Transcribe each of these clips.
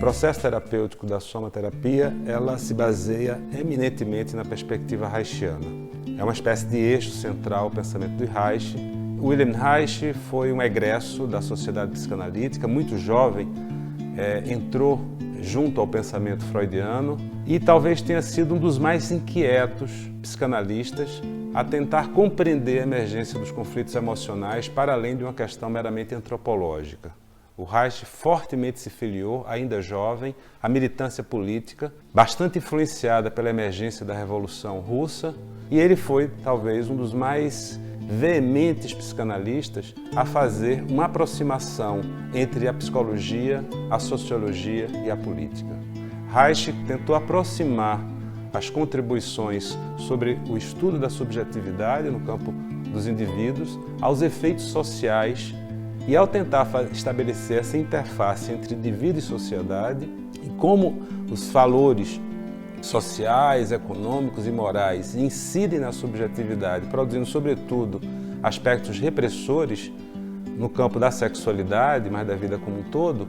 processo terapêutico da somaterapia, ela se baseia eminentemente na perspectiva reichiana. É uma espécie de eixo central ao pensamento de Reich. Wilhelm Reich foi um egresso da sociedade psicanalítica, muito jovem, entrou junto ao pensamento freudiano e talvez tenha sido um dos mais inquietos psicanalistas a tentar compreender a emergência dos conflitos emocionais para além de uma questão meramente antropológica. O Reich fortemente se filiou, ainda jovem, à militância política, bastante influenciada pela emergência da Revolução Russa, e ele foi, talvez, um dos mais veementes psicanalistas a fazer uma aproximação entre a psicologia, a sociologia e a política. Reich tentou aproximar as contribuições sobre o estudo da subjetividade no campo dos indivíduos aos efeitos sociais e ao tentar estabelecer essa interface entre indivíduo e sociedade e como os valores sociais, econômicos e morais incidem na subjetividade, produzindo, sobretudo, aspectos repressores no campo da sexualidade, mas da vida como um todo,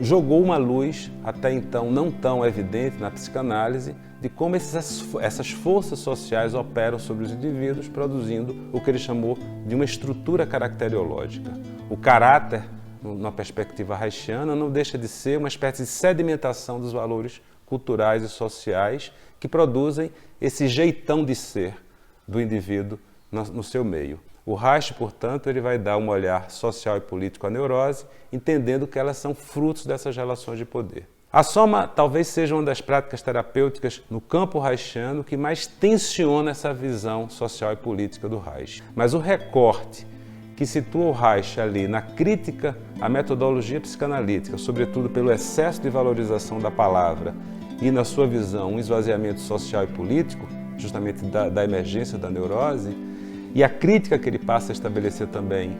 jogou uma luz, até então não tão evidente na psicanálise, de como essas forças sociais operam sobre os indivíduos, produzindo o que ele chamou de uma estrutura caracteriológica. O caráter, na perspectiva reichiana, não deixa de ser uma espécie de sedimentação dos valores culturais e sociais que produzem esse jeitão de ser do indivíduo no seu meio. O Reich, portanto, ele vai dar um olhar social e político à neurose, entendendo que elas são frutos dessas relações de poder. A soma talvez seja uma das práticas terapêuticas no campo reichiano que mais tensiona essa visão social e política do Reich. Mas o recorte que situa o Reich ali na crítica à metodologia psicanalítica, sobretudo pelo excesso de valorização da palavra e, na sua visão, um esvaziamento social e político, justamente da emergência da neurose, e a crítica que ele passa a estabelecer também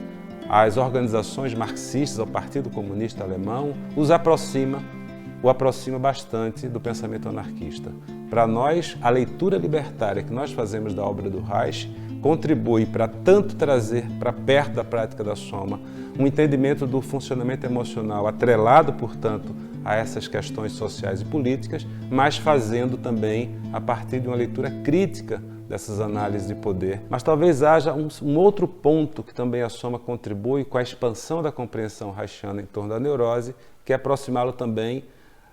às organizações marxistas, ao Partido Comunista Alemão, o aproxima bastante do pensamento anarquista. Para nós, a leitura libertária que nós fazemos da obra do Reich contribui para tanto trazer para perto da prática da soma um entendimento do funcionamento emocional atrelado, portanto, a essas questões sociais e políticas, mas fazendo também a partir de uma leitura crítica dessas análises de poder. Mas talvez haja um outro ponto que também a soma contribui com a expansão da compreensão reichiana em torno da neurose, que é aproximá-lo também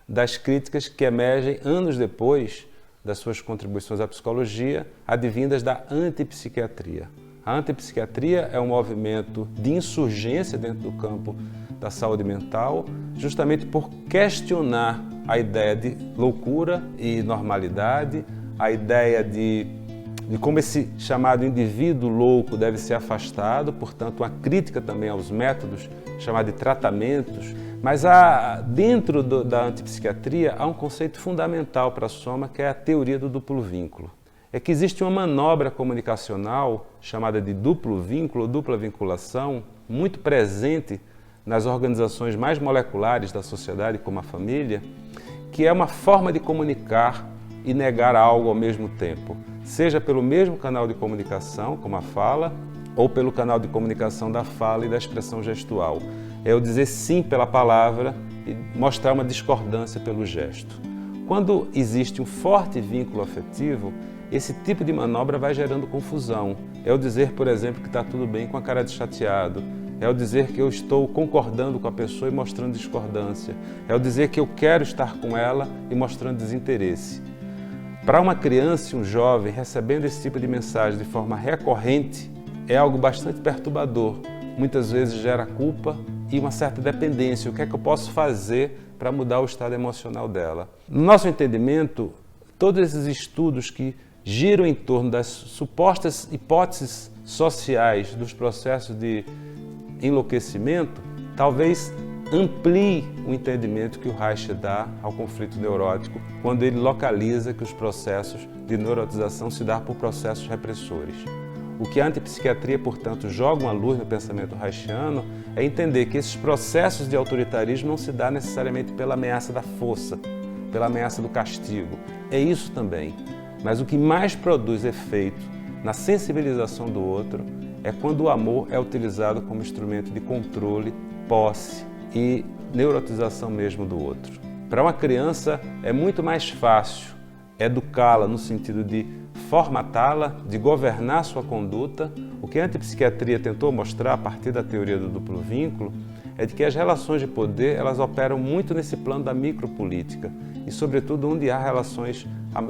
das críticas que emergem anos depois das suas contribuições à psicologia, advindas da antipsiquiatria. A antipsiquiatria é um movimento de insurgência dentro do campo da saúde mental, justamente por questionar a ideia de loucura e normalidade, a ideia de como esse chamado indivíduo louco deve ser afastado, portanto, uma crítica também aos métodos chamados de tratamentos. Mas dentro da antipsiquiatria há um conceito fundamental para a soma, que é a teoria do duplo vínculo. É que existe uma manobra comunicacional chamada de duplo vínculo ou dupla vinculação, muito presente nas organizações mais moleculares da sociedade, como a família, que é uma forma de comunicar e negar algo ao mesmo tempo, seja pelo mesmo canal de comunicação, como a fala, ou pelo canal de comunicação da fala e da expressão gestual. É o dizer sim pela palavra e mostrar uma discordância pelo gesto. Quando existe um forte vínculo afetivo, esse tipo de manobra vai gerando confusão. É o dizer, por exemplo, que está tudo bem com a cara de chateado. É o dizer que eu estou concordando com a pessoa e mostrando discordância. É o dizer que eu quero estar com ela e mostrando desinteresse. Para uma criança e um jovem, recebendo esse tipo de mensagem de forma recorrente, é algo bastante perturbador. Muitas vezes gera culpa e uma certa dependência. O que é que eu posso fazer para mudar o estado emocional dela? No nosso entendimento, todos esses estudos que giram em torno das supostas hipóteses sociais dos processos de enlouquecimento, talvez amplie o entendimento que o Reich dá ao conflito neurótico quando ele localiza que os processos de neurotização se dão por processos repressores. O que a antipsiquiatria, portanto, joga uma luz no pensamento reichiano é entender que esses processos de autoritarismo não se dão necessariamente pela ameaça da força, pela ameaça do castigo. É isso também. Mas o que mais produz efeito na sensibilização do outro é quando o amor é utilizado como instrumento de controle, posse e neurotização mesmo do outro. Para uma criança é muito mais fácil educá-la no sentido de formatá-la, de governar sua conduta. O que a antipsiquiatria tentou mostrar a partir da teoria do duplo vínculo é de que as relações de poder elas operam muito nesse plano da micropolítica e, sobretudo, onde há relações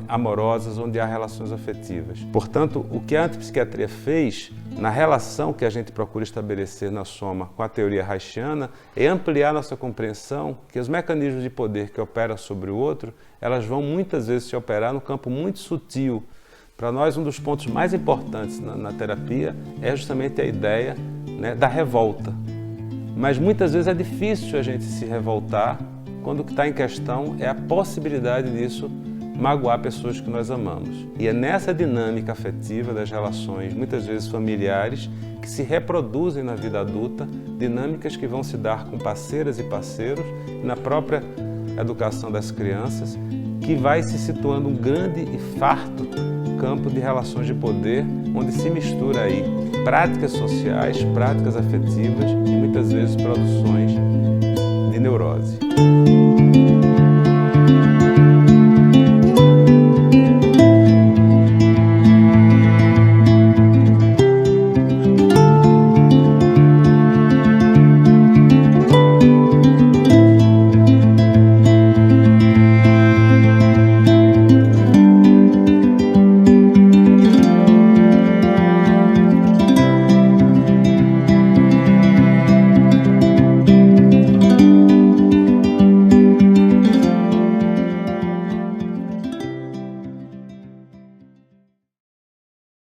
amorosas, onde há relações afetivas. Portanto, o que a antipsiquiatria fez na relação que a gente procura estabelecer na soma com a teoria reichiana é ampliar nossa compreensão que os mecanismos de poder que operam sobre o outro, elas vão muitas vezes se operar no campo muito sutil. Para nós, um dos pontos mais importantes na terapia é justamente a ideia, né, da revolta. Mas muitas vezes é difícil a gente se revoltar quando o que está em questão é a possibilidade disso magoar pessoas que nós amamos. E é nessa dinâmica afetiva das relações, muitas vezes familiares, que se reproduzem na vida adulta, dinâmicas que vão se dar com parceiras e parceiros, e na própria educação das crianças, que vai se situando um grande e farto campo de relações de poder, onde se mistura aí práticas sociais, práticas afetivas e muitas vezes produções de neurose.